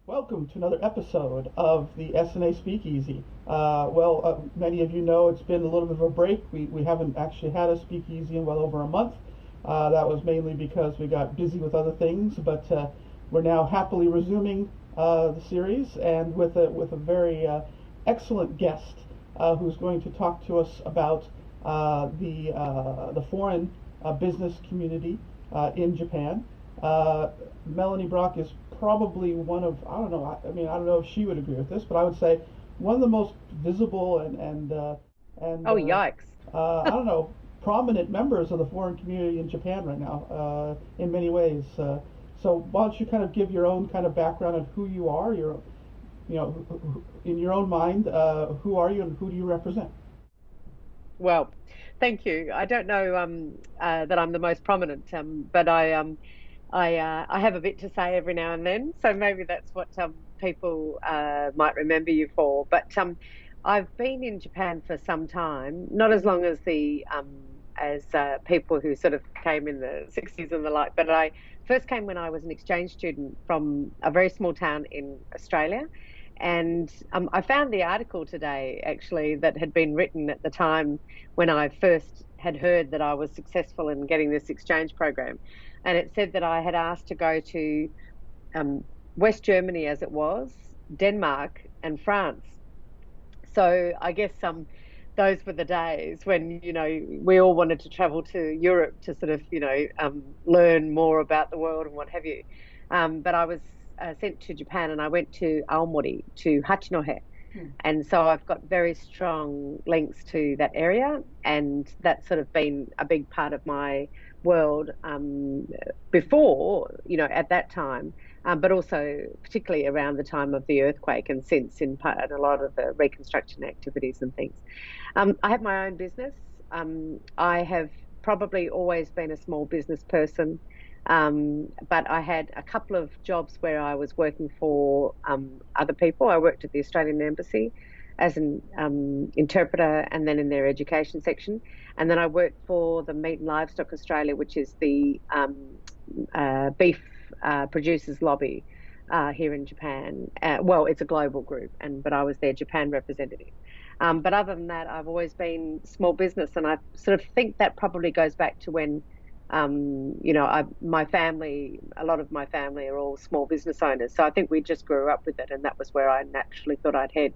Welcome to another episode of the S&A Speakeasy. Many of you know it's been a little bit of a break. We haven't actually had a Speakeasy in well over a month. That was mainly because we got busy with other things, but we're now happily resuming the series and with a very excellent guest who's going to talk to us about the foreign business community in Japan. Melanie Brock is probably one of, I don't know, I don't know if she would agree with this, but I would say one of the most visible and Oh, yikes. I don't know, prominent members of the foreign community in Japan right now, in many ways. So why don't you kind of give your own kind of background on who you are, in your own mind, who are you and who do you represent? Well, thank you. I don't know that I'm the most prominent, but I have a bit to say every now and then, so maybe that's what people might remember you for. But I've been in Japan for some time, not as long as the as people who sort of came in the 60s and the like, but I first came when I was an exchange student from a very small town in Australia. And I found the article today actually that had been written at the time when I first had heard that I was successful in getting this exchange program. And it said that I had asked to go to West Germany as it was, Denmark, and France. So I guess those were the days when, we all wanted to travel to Europe to sort of, learn more about the world and what have you. But I was sent to Japan and I went to Aomori, to Hachinohe. And so I've got very strong links to that area, and that's sort of been a big part of my world before, at that time, but also particularly around the time of the earthquake and since in part and a lot of the reconstruction activities and things. I have my own business. I have probably always been a small business person. But I had a couple of jobs where I was working for other people. I worked at the Australian Embassy as an interpreter and then in their education section. And then I worked for the Meat and Livestock Australia, which is the beef producers lobby here in Japan. Well, it's a global group, but I was their Japan representative. But other than that, I've always been small business, and I sort of think that probably goes back to when my family, a lot of my family are all small business owners. So I think we just grew up with it, and that was where I naturally thought I'd head.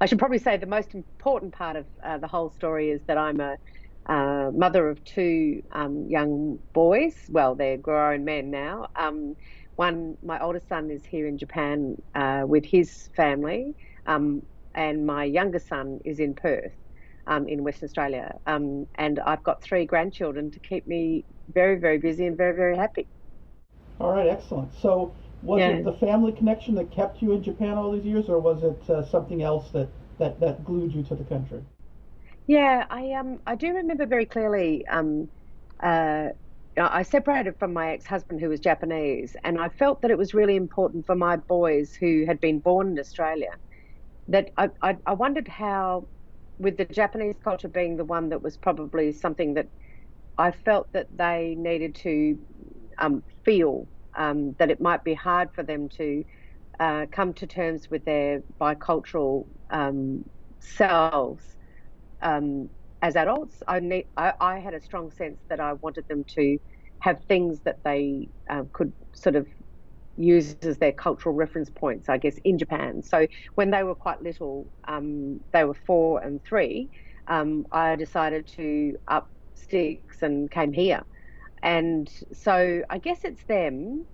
I should probably say the most important part of the whole story is that I'm a mother of two young boys. Well, they're grown men now. My oldest son is here in Japan with his family, and my youngest son is in Perth. In Western Australia. And I've got three grandchildren to keep me very, very busy and very, very happy. All right, excellent. So was it the family connection that kept you in Japan all these years, or was it something else that glued you to the country? Yeah, I do remember very clearly. I separated from my ex-husband who was Japanese, and I felt that it was really important for my boys who had been born in Australia that I wondered how, with the Japanese culture being the one that was probably something that I felt that they needed to feel, that it might be hard for them to come to terms with their bicultural selves as adults. I had a strong sense that I wanted them to have things that they could sort of use as their cultural reference points, I guess, in Japan. So when they were quite little, they were 4 and 3, I decided to up sticks and came here. And so I guess it's them,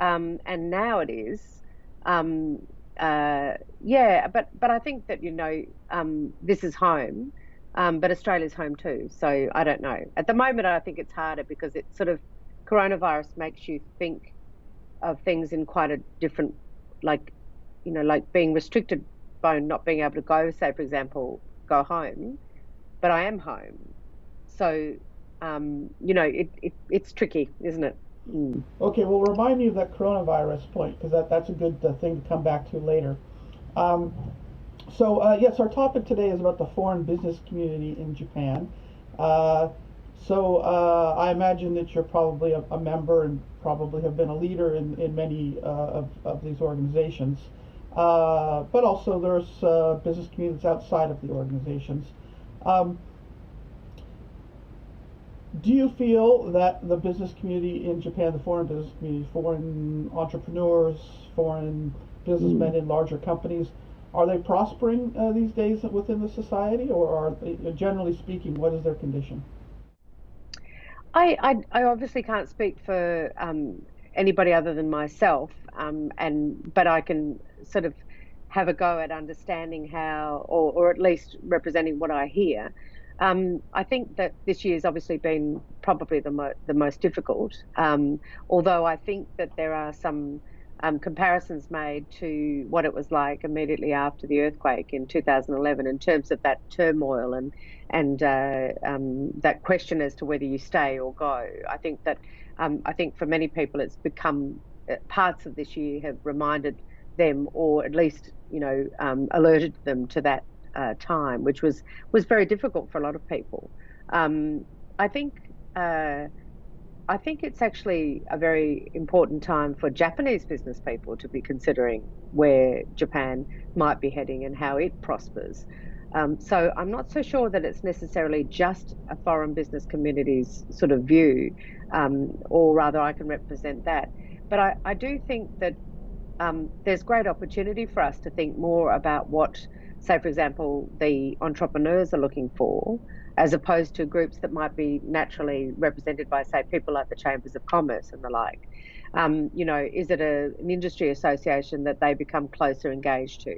and now it is. But I think that, this is home, but Australia's home too. So I don't know. At the moment, I think it's harder because it's sort of coronavirus makes you think of things in quite a different, like being restricted by not being able to go, say, for example, go home, but I am home. So, it's tricky, isn't it? Okay, well, remind me of that coronavirus point, because that's a good thing to come back to later. Um, yes, our topic today is about the foreign business community in Japan. So I imagine that you're probably a member and probably have been a leader in many of these organizations. But also there's business communities outside of the organizations. Um, do you feel that the business community in Japan, the foreign business community, foreign entrepreneurs, foreign businessmen in larger companies, are they prospering these days within the society, or are they, generally speaking, what is their condition? I obviously can't speak for anybody other than myself, but I can sort of have a go at understanding how, or at least representing what I hear. I think that this year's obviously been probably the most difficult. Although I think that there are some comparisons made to what it was like immediately after the earthquake in 2011 in terms of that turmoil and that question as to whether you stay or go. I think for many people it's become parts of this year have reminded them, or at least alerted them to that time, which was very difficult for a lot of people. Um, I think. I think it's actually a very important time for Japanese business people to be considering where Japan might be heading and how it prospers. So I'm not so sure that it's necessarily just a foreign business community's sort of view, or rather I can represent that. But I do think that there's great opportunity for us to think more about what, say, for example, the entrepreneurs are looking for, as opposed to groups that might be naturally represented by, say, people like the chambers of commerce and the like. Is it an industry association that they become closer engaged to?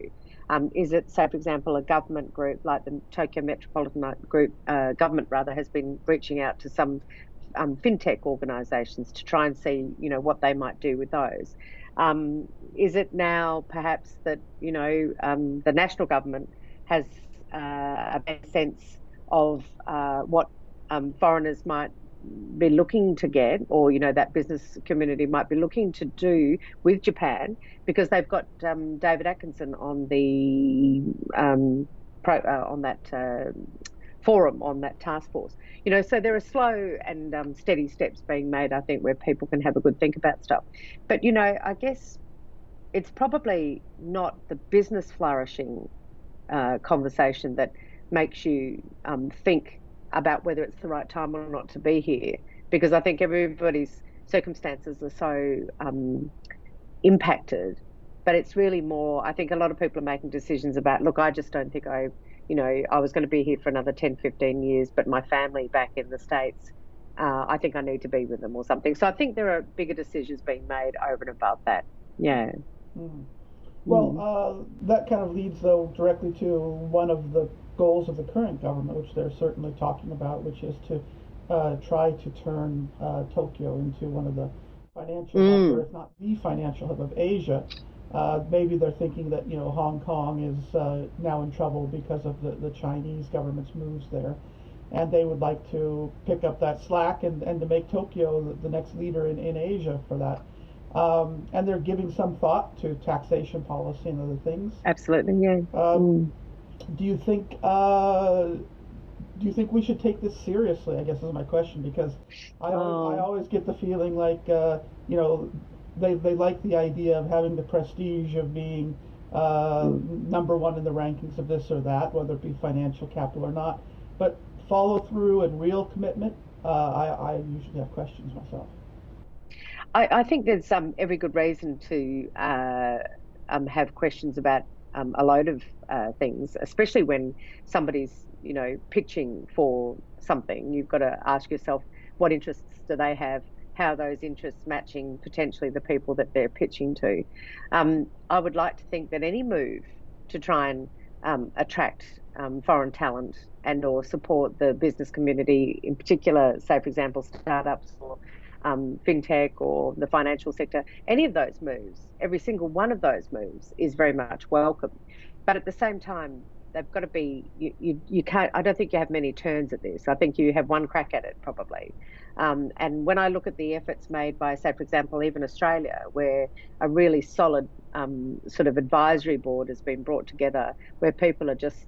Is it, say, for example, a government group like the Tokyo Metropolitan Group, government rather, has been reaching out to some fintech organisations to try and see, what they might do with those. Is it now perhaps that, the national government has a better sense of what foreigners might be looking to get, or that business community might be looking to do with Japan, because they've got David Atkinson on the on that forum, on that task force. So there are slow and steady steps being made, I think, where people can have a good think about stuff. But I guess it's probably not the business flourishing conversation that makes you think about whether it's the right time or not to be here, because I think everybody's circumstances are so impacted. But it's really more, I think a lot of people are making decisions about, look, I just don't think I was going to be here for another 10, 15 years, but my family back in the States, I think I need to be with them or something. So I think there are bigger decisions being made over and above that. Yeah. Mm. Well, Mm. that kind of leads, though, directly to one of the goals of the current government, which they're certainly talking about, which is to try to turn Tokyo into one of the financial hubs, or Mm. if not the financial hub of Asia. Maybe they're thinking that Hong Kong is now in trouble because of the Chinese government's moves there, and they would like to pick up that slack and to make Tokyo the next leader in Asia for that. And they're giving some thought to taxation policy and other things. Absolutely. Yeah. Um, Mm. do you think we should take this seriously? I guess is my question, because I Oh. always get the feeling like you know they like the idea of having the prestige of being Mm. number one in the rankings of this or that, whether it be financial capital or not. But follow through and real commitment, I usually have questions myself. I think there's every good reason to have questions about a load of things, especially when somebody's, pitching for something. You've got to ask yourself, what interests do they have? How are those interests matching potentially the people that they're pitching to? I would like to think that any move to try and attract foreign talent and or support the business community, in particular, say, for example, startups or fintech or the financial sector, any of those moves, every single one of those moves is very much welcome. But at the same time, they've got to be, you can't, I don't think you have many turns at this. I think you have one crack at it probably. And when I look at the efforts made by, say, for example, even Australia, where a really solid sort of advisory board has been brought together, where people are just,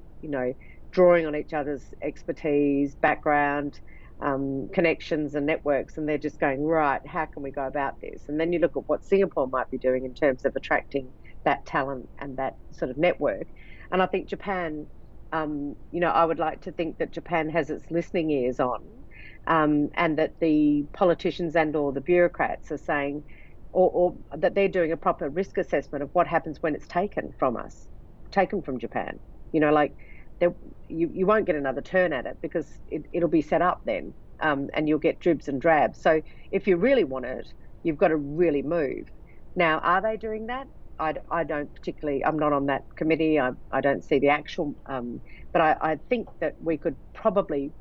drawing on each other's expertise, background, connections and networks, and they're just going, right, how can we go about this? And then you look at what Singapore might be doing in terms of attracting that talent and that sort of network. And I think Japan, I would like to think that Japan has its listening ears on, and that the politicians and or the bureaucrats are saying, or that they're doing a proper risk assessment of what happens when it's taken from us, taken from Japan. Like there, you won't get another turn at it because it'll be set up then, and you'll get dribs and drabs. So if you really want it, you've got to really move. Now, are they doing that? I don't particularly, I'm not on that committee. I don't see the actual, but I think that we could probably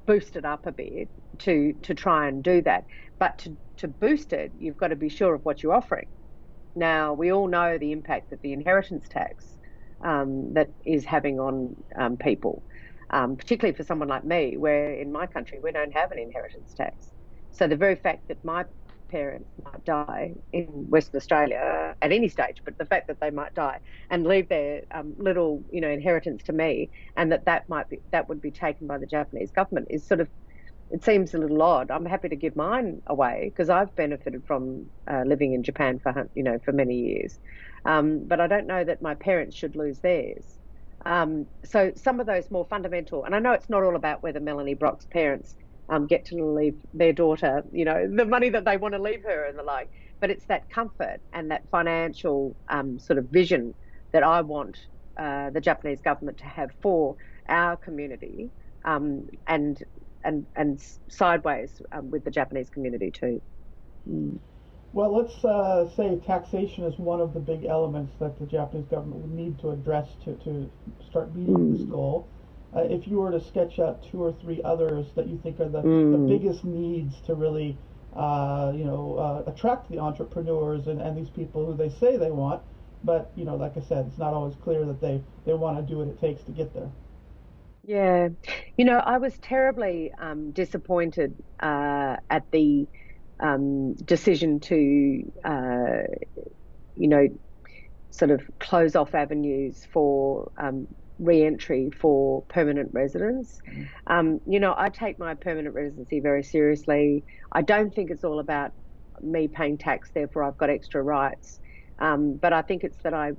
boost it up a bit to try and do that. But to boost it, you've got to be sure of what you're offering. Now, we all know the impact that the inheritance tax that is having on people, particularly for someone like me, where in my country we don't have an inheritance tax. So the very fact that my parents might die in Western Australia at any stage, but the fact that they might die and leave their little, inheritance to me, and that would be taken by the Japanese government is sort of, it seems a little odd. I'm happy to give mine away because I've benefited from living in Japan for many years, but I don't know that my parents should lose theirs. So some of those more fundamental, and I know it's not all about whether Melanie Brock's parents get to leave their daughter, the money that they want to leave her and the like. But it's that comfort and that financial sort of vision that I want the Japanese government to have for our community, and sideways with the Japanese community too. Mm. Well, let's say taxation is one of the big elements that the Japanese government would need to address to start meeting this goal. If you were to sketch out two or three others that you think are the biggest needs to really, attract the entrepreneurs and these people who they say they want, but, like I said, it's not always clear that they want to do what it takes to get there. Yeah. I was terribly disappointed at the decision to, sort of close off avenues for re-entry for permanent residents. I take my permanent residency very seriously. I don't think it's all about me paying tax, therefore I've got extra rights. But I think it's that I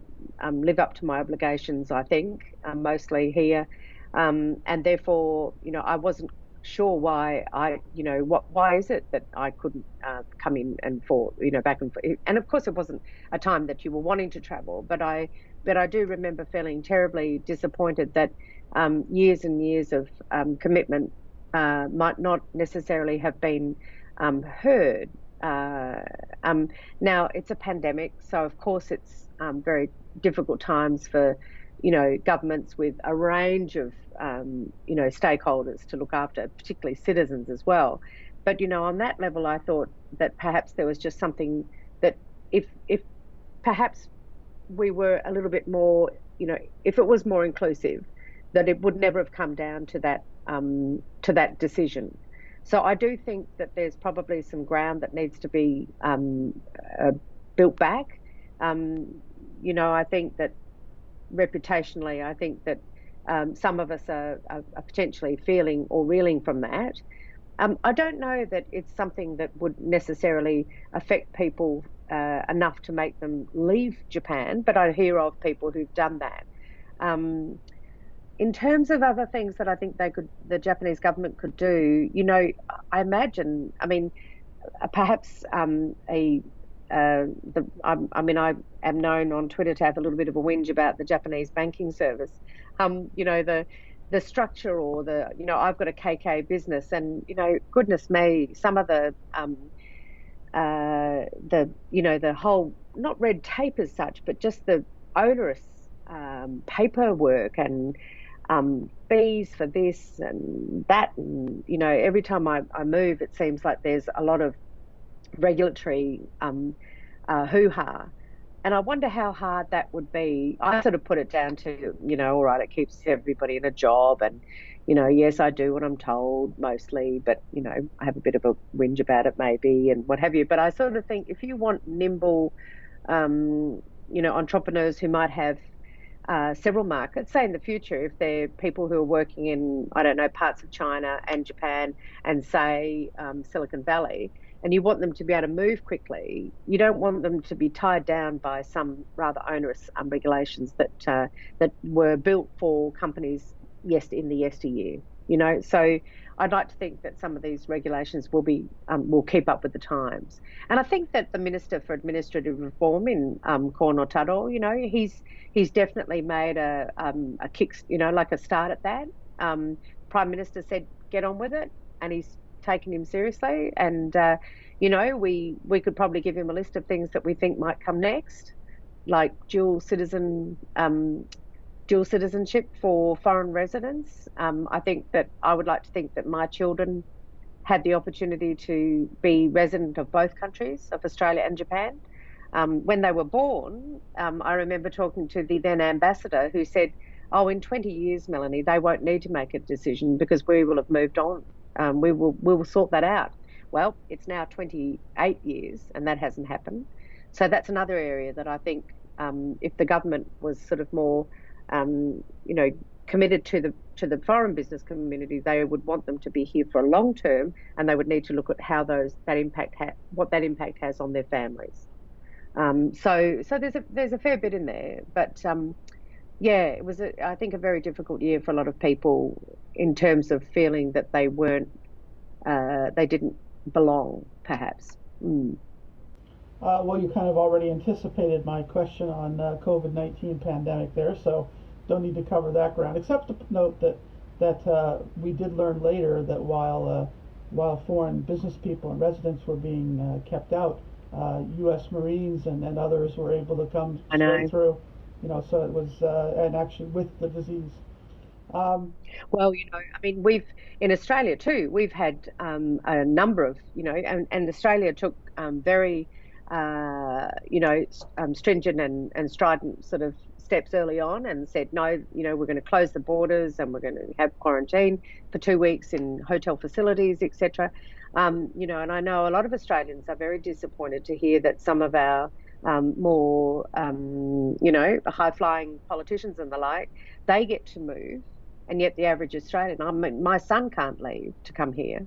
live up to my obligations, I think, mostly here. And therefore, I wasn't sure why why is it that I couldn't come in and back and forth. And of course, it wasn't a time that you were wanting to travel, but I do remember feeling terribly disappointed that years and years of commitment might not necessarily have been heard. Now it's a pandemic, so of course it's very difficult times for governments with a range of stakeholders to look after, particularly citizens as well. But on that level, I thought that perhaps there was just something that if perhaps we were a little bit more, if it was more inclusive, that it would never have come down to that decision. So I do think that there's probably some ground that needs to be built back. I think that reputationally, I think that some of us are potentially feeling or reeling from that. I don't know that it's something that would necessarily affect people enough to make them leave Japan, but I hear of people who've done that. In terms of other things that I think the Japanese government could do, I imagine, perhaps I am known on Twitter to have a little bit of a whinge about the Japanese banking service. The structure or I've got a KK business, and goodness me, some of the whole, not red tape as such, but just the onerous paperwork and fees for this and that, and every time I move, it seems like there's a lot of regulatory hoo-ha. And I wonder how hard that would be. I sort of put it down to, all right, it keeps everybody in a job. And, yes, I do what I'm told mostly, but, I have a bit of a whinge about it maybe and what have you. But I sort of think if you want nimble, entrepreneurs who might have several markets. Say in the future, if they're people who are working in, I don't know, parts of China and Japan and say Silicon Valley, and you want them to be able to move quickly, you don't want them to be tied down by some rather onerous regulations that were built for companies, yes, in the yesteryear. So I'd like to think that some of these regulations will keep up with the times. And I think that the Minister for Administrative Reform in Corno Taro, he's definitely made a kick, like a start at that. Prime Minister said, get on with it, and he's taken him seriously. And we could probably give him a list of things that we think might come next, like dual citizenship for foreign residents. I think that I would like to think that my children had the opportunity to be resident of both countries, of Australia and Japan. When they were born, I remember talking to the then ambassador who said, "Oh, in 20 years, Melanie, they won't need to make a decision because we will have moved on. We will sort that out." Well, it's now 28 years and that hasn't happened. So that's another area that I think if the government was sort of more, you know, committed to the foreign business community, they would want them to be here for a long term, and they would need to look at how what that impact has on their families. So there's a fair bit in there, but yeah, it was I think a very difficult year for a lot of people in terms of feeling that they didn't belong, perhaps. Mm. Well, you kind of already anticipated my question on COVID-19 pandemic there, so don't need to cover that ground, except to note that we did learn later that while foreign business people and residents were being kept out, U.S. Marines and others were able to come straight through. So it was and actually with the disease. Well, I mean, in Australia too, we've had a number of, and Australia took very, stringent and strident sort of steps early on and said, no, we're going to close the borders and we're going to have quarantine for 2 weeks in hotel facilities, etc. And I know a lot of Australians are very disappointed to hear that some of our more, high-flying politicians and the like, they get to move, and yet the average Australian, I mean, my son can't leave to come here,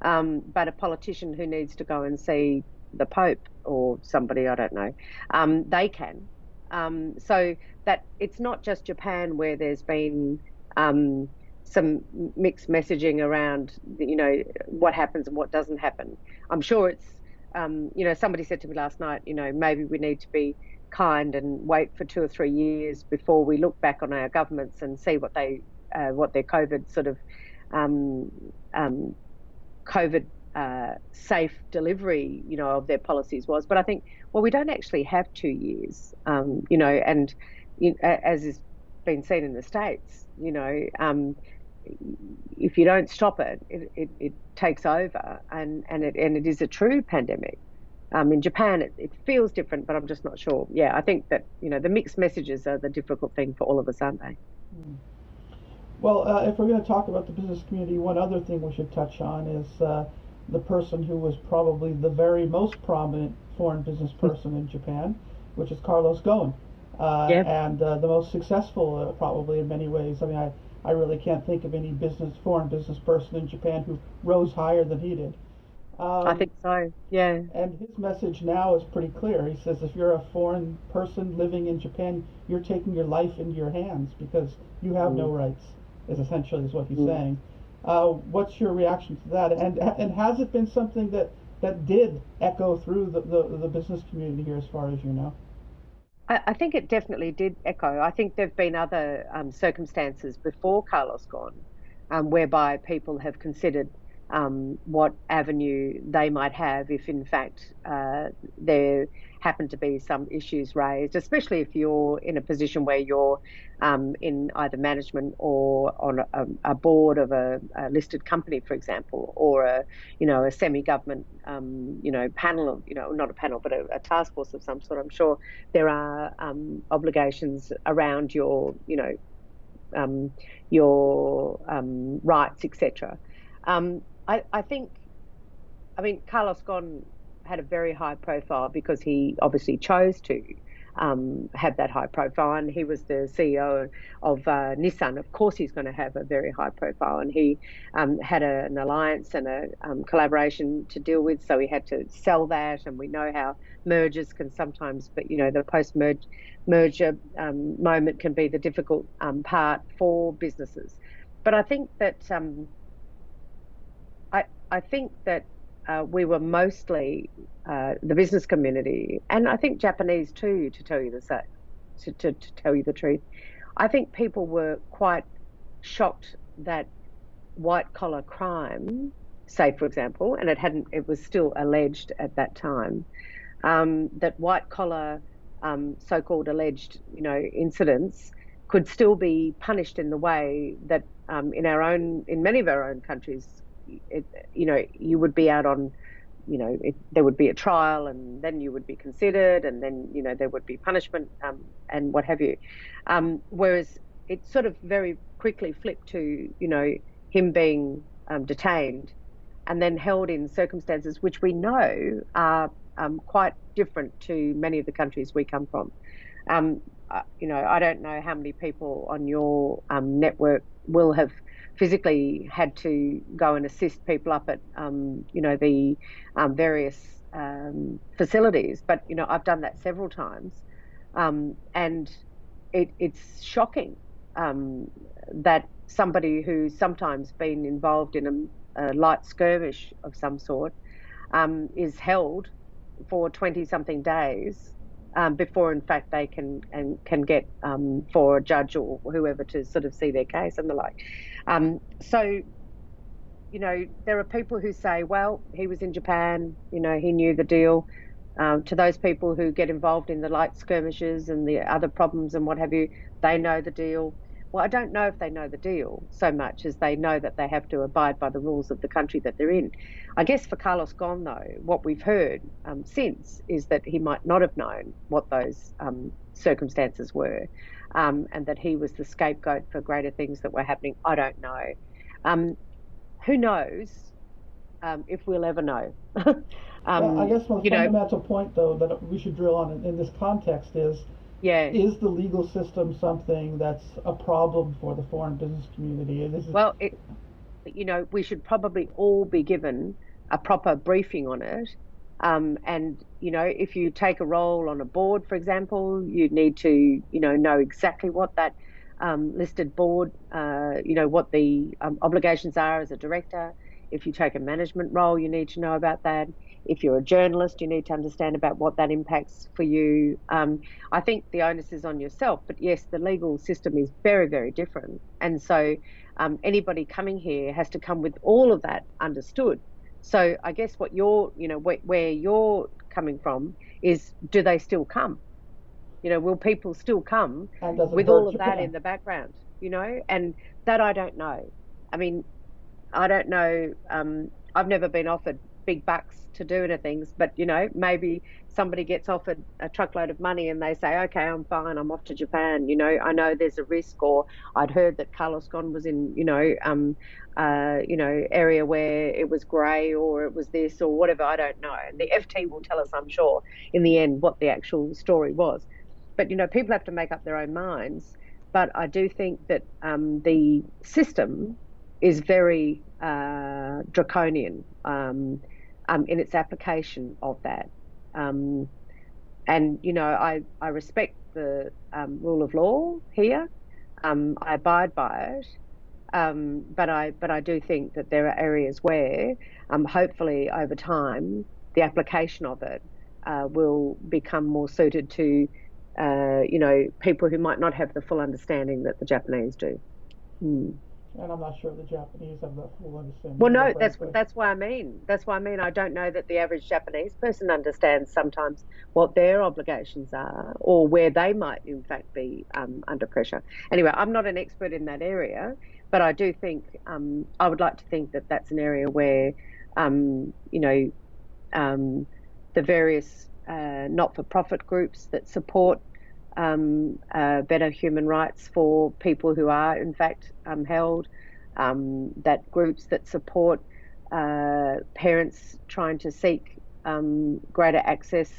but a politician who needs to go and see the Pope or somebody, I don't know, they can. So that it's not just Japan where there's been some mixed messaging around, what happens and what doesn't happen. I'm sure it's, somebody said to me last night, maybe we need to be kind and wait for 2 or 3 years before we look back on our governments and see what their COVID sort of COVID safe delivery, of their policies was. But I think, well, we don't actually have 2 years, and as has been seen in the States, if you don't stop it, it takes over, and it is a true pandemic. In Japan, it feels different, but I'm just not sure. Yeah, I think that the mixed messages are the difficult thing for all of us, aren't they? Mm. Well, if we're going to talk about the business community, one other thing we should touch on is the person who was probably the very most prominent foreign business person in Japan, which is Carlos Ghosn, Yep. and the most successful, probably in many ways. I mean, I really can't think of any foreign business person in Japan who rose higher than he did. I think so. Yeah. And his message now is pretty clear. He says if you're a foreign person living in Japan, you're taking your life into your hands because you have no rights, is essentially what he's saying. What's your reaction to that? And has it been something that did echo through the business community here, as far as you know? I think it definitely did echo. I think there have been other circumstances before Carlos Ghosn, whereby people have considered what avenue they might have if, in fact, there happen to be some issues raised, especially if you're in a position where you're in either management or on a board of a listed company, for example, or a semi-government panel of, not a panel but a task force of some sort. I'm sure there are obligations around your rights, etc. I think, Carlos Ghosn had a very high profile because he obviously chose to, have that high profile. And he was the CEO of Nissan. Of course, he's going to have a very high profile. And he had an alliance and a collaboration to deal with, so he had to sell that. And we know how mergers can sometimes, but the post-merger moment can be the difficult part for businesses. But I think that I think that we were mostly the business community, and I think Japanese too, to tell you to tell you the truth. I think people were quite shocked that white collar crime, say for example, and it was still alleged at that time, that white collar so-called alleged incidents could still be punished in the way that in many of our own countries, you would be out on, there would be a trial, and then you would be considered, and then there would be punishment, and what have you. Whereas it sort of very quickly flipped to him being detained and then held in circumstances which we know are quite different to many of the countries we come from. I don't know how many people on your network will have physically had to go and assist people up at the various facilities, but I've done that several times, and it's shocking that somebody who's sometimes been involved in a light skirmish of some sort is held for 20 something days before in fact they can get for a judge or whoever to sort of see their case and the like. So there are people who say, well, he was in Japan, he knew the deal. To those people who get involved in the light skirmishes and the other problems and what have you, they know the deal. Well, I don't know if they know the deal so much as they know that they have to abide by the rules of the country that they're in. I guess for Carlos Ghosn, though, what we've heard since is that he might not have known what those circumstances were, and that he was the scapegoat for greater things that were happening. I don't know. Who knows if we'll ever know? Well, I guess my fundamental point, though, that we should drill on in this context is the legal system something that's a problem for the foreign business community? Well, we should probably all be given a proper briefing on it. And, if you take a role on a board, for example, you need to, know exactly what that listed board, what the obligations are as a director. If you take a management role, you need to know about that. If you're a journalist, you need to understand about what that impacts for you. I think the onus is on yourself, but yes, the legal system is very, very different. And so anybody coming here has to come with all of that understood. So I guess what where you're coming from is, do they still come? Will people still come with all of that in the background, and that I don't know. I mean, I don't know. I've never been offered big bucks to do anything, but maybe somebody gets offered a truckload of money and they say, okay, I'm fine, I'm off to Japan. I know there's a risk, or I'd heard that Carlos Ghosn was in area where it was grey, or it was this or whatever. I don't know. And the FT will tell us, I'm sure, in the end what the actual story was. But people have to make up their own minds. But I do think that the system is very draconian in its application of that. And I respect the rule of law here. I abide by it. But I do think that there are areas where hopefully over time the application of it will become more suited to people who might not have the full understanding that the Japanese do. And I'm not sure the Japanese have the full understanding. Well, no, that's why I mean. That's why I mean I don't know that the average Japanese person understands sometimes what their obligations are, or where they might in fact be under pressure. Anyway, I'm not an expert in that area, but I do think I would like to think that that's an area where the various not-for-profit groups that support better human rights for people who are in fact held, that groups that support parents trying to seek greater access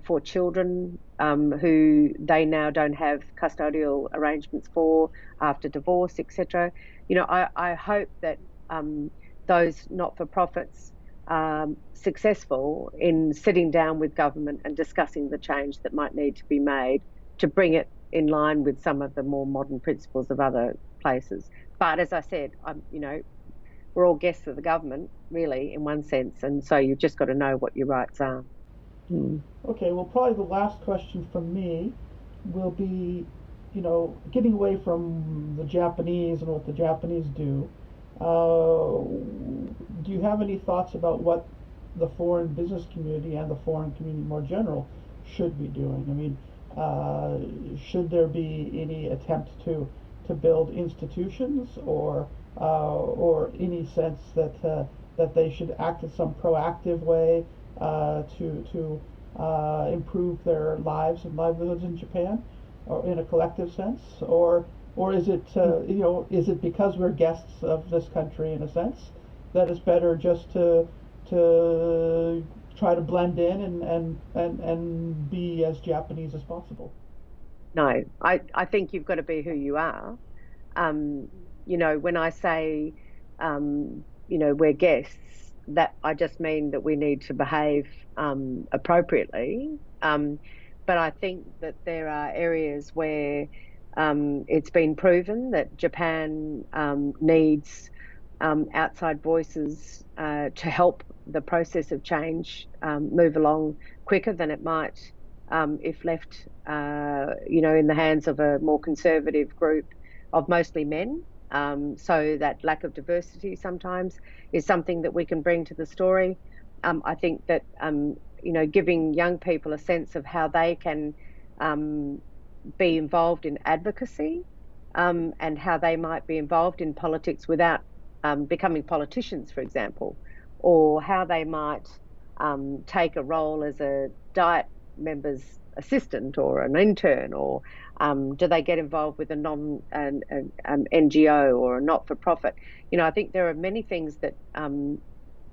for children who they now don't have custodial arrangements for after divorce, etc. I hope that those not-for-profits are successful in sitting down with government and discussing the change that might need to be made to bring it in line with some of the more modern principles of other places. But as I said, we're all guests of the government, really, in one sense, and so you've just got to know what your rights are. Mm. Okay, well, probably the last question from me will be, getting away from the Japanese and what the Japanese do. Do you have any thoughts about what the foreign business community and the foreign community more general should be doing? I mean, should there be any attempt to build institutions, or any sense that they should act in some proactive way to improve their lives and livelihoods in Japan, or in a collective sense, or is it is it because we're guests of this country in a sense that it's better just to try to blend in and be as Japanese as possible? No, I think you've got to be who you are. When I say, we're guests, that I just mean that we need to behave appropriately. But I think that there are areas where it's been proven that Japan needs outside voices to help the process of change move along quicker than it might if left, in the hands of a more conservative group of mostly men. So that lack of diversity sometimes is something that we can bring to the story. I think that, giving young people a sense of how they can be involved in advocacy and how they might be involved in politics without becoming politicians, for example, or how they might take a role as a diet member's assistant or an intern, or do they get involved with an NGO or a not-for-profit? I think there are many things that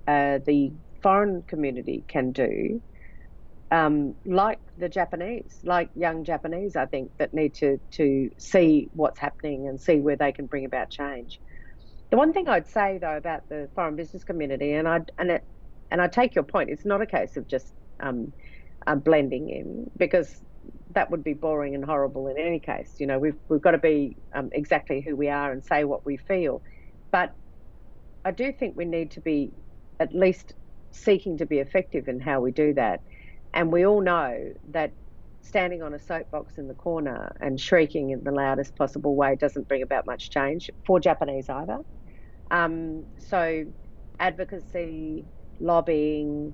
the foreign community can do, like the Japanese, like young Japanese, I think, that need to see what's happening and see where they can bring about change. The one thing I'd say, though, about the foreign business community, and I take your point, it's not a case of just blending in, because that would be boring and horrible in any case. We've got to be exactly who we are and say what we feel. But I do think we need to be at least seeking to be effective in how we do that. And we all know that standing on a soapbox in the corner and shrieking in the loudest possible way doesn't bring about much change for Japanese either. So advocacy, lobbying,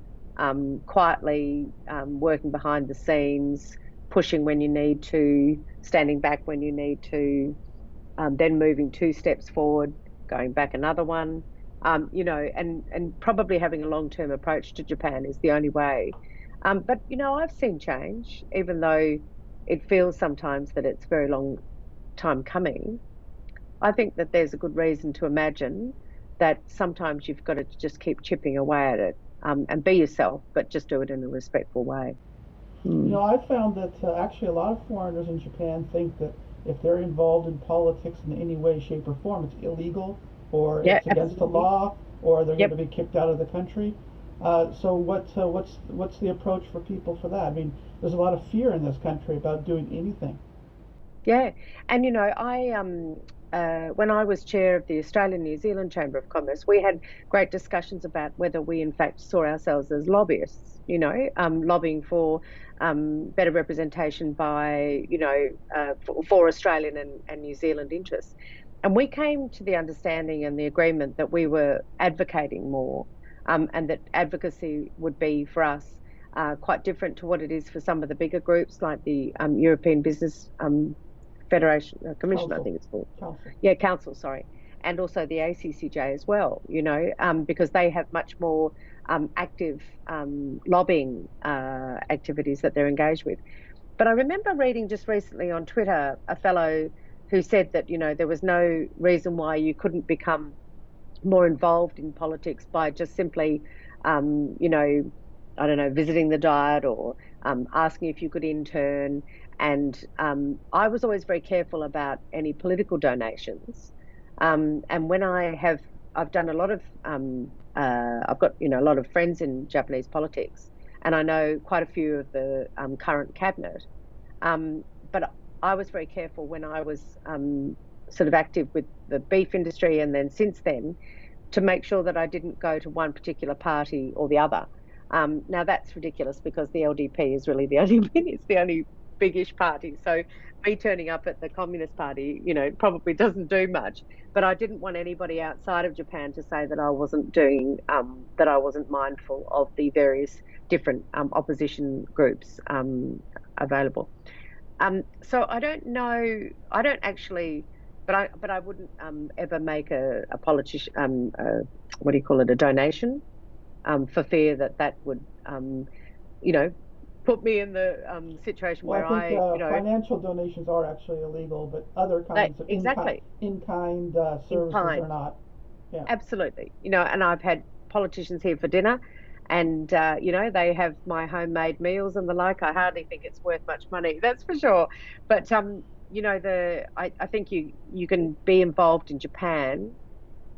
quietly working behind the scenes, pushing when you need to, standing back when you need to, then moving 2 steps forward, going back another one, and probably having a long-term approach to Japan is the only way. But, I've seen change, even though it feels sometimes that it's a very long time coming. I think that there's a good reason to imagine that sometimes you've got to just keep chipping away at it, and be yourself, but just do it in a respectful way. I found that actually a lot of foreigners in Japan think that if they're involved in politics in any way, shape, or form, it's illegal, or Yeah, it's against the absolutely. law, or they're Yep. going to be kicked out of the country. So what's the approach for people for that? I mean, there's a lot of fear in this country about doing anything. Yeah. And, when I was chair of the Australian New Zealand Chamber of Commerce, we had great discussions about whether we in fact saw ourselves as lobbyists, lobbying for better representation by, for Australian and New Zealand interests. And we came to the understanding and the agreement that we were advocating more, and that advocacy would be for us quite different to what it is for some of the bigger groups like the European Business Federation Commission, I Council. think it's called. Council. Yeah, Council, sorry. And also the ACCJ as well, because they have much more active lobbying activities that they're engaged with. But I remember reading just recently on Twitter a fellow who said that, there was no reason why you couldn't become more involved in politics by just simply, I don't know, visiting the Diet, or asking if you could intern. And I was always very careful about any political donations. And when I've done a lot of, I've got, a lot of friends in Japanese politics, and I know quite a few of the current cabinet. But I was very careful when I was sort of active with the beef industry, and then since then, to make sure that I didn't go to one particular party or the other. Now that's ridiculous because the LDP is really the only it's the only biggish party. So me turning up at the Communist Party, probably doesn't do much. But I didn't want anybody outside of Japan to say that I wasn't doing that I wasn't mindful of the various different opposition groups available. So I don't know. I don't actually, but I wouldn't ever make a politician what do you call it, a donation for fear that that would you know put me in the situation Well, where I think I financial donations are actually illegal, but other kinds of exactly in-kind in services are kind. not. Yeah. Absolutely. And I've had politicians here for dinner, and they have my homemade meals and the like. I hardly think it's worth much money, that's for sure. But I think you can be involved in Japan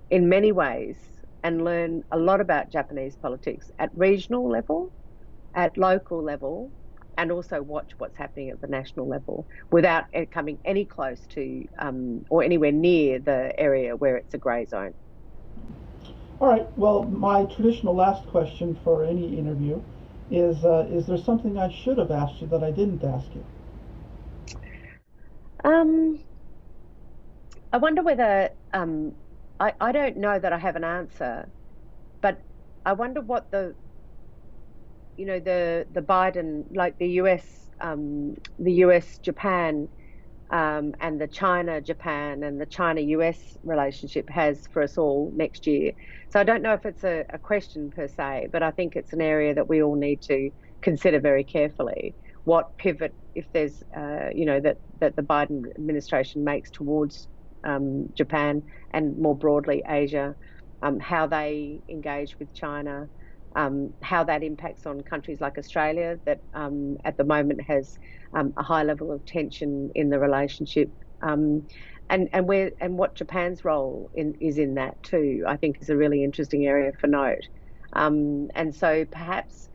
in many ways and learn a lot about Japanese politics at regional level, at local level, and also watch what's happening at the national level without it coming any close to or anywhere near the area where it's a grey zone. All right. Well, my traditional last question for any interview is there something I should have asked you that I didn't ask you? Um, I wonder whether I don't know that I have an answer, but I wonder what the Biden, like the US Japan and the China Japan and the China US relationship has for us all next year. So I don't know if it's a question per se, but I think it's an area that we all need to consider very carefully. What pivot, if there's, that the Biden administration makes towards Japan and more broadly Asia, how they engage with China, how that impacts on countries like Australia that at the moment has a high level of tension in the relationship, and what Japan's role is in that too. I think is a really interesting area for note. And so perhaps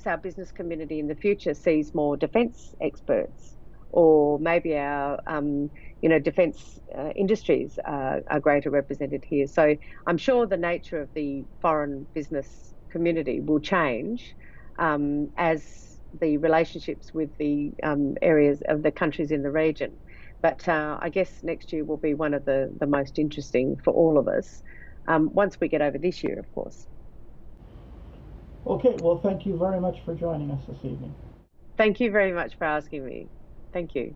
our business community in the future sees more defence experts, or maybe our defence industries are greater represented here. So I'm sure the nature of the foreign business community will change as the relationships with the areas of the countries in the region. But I guess next year will be one of the most interesting for all of us, once we get over this year, of course. Okay. Well, thank you very much for joining us this evening. Thank you very much for asking me. Thank you.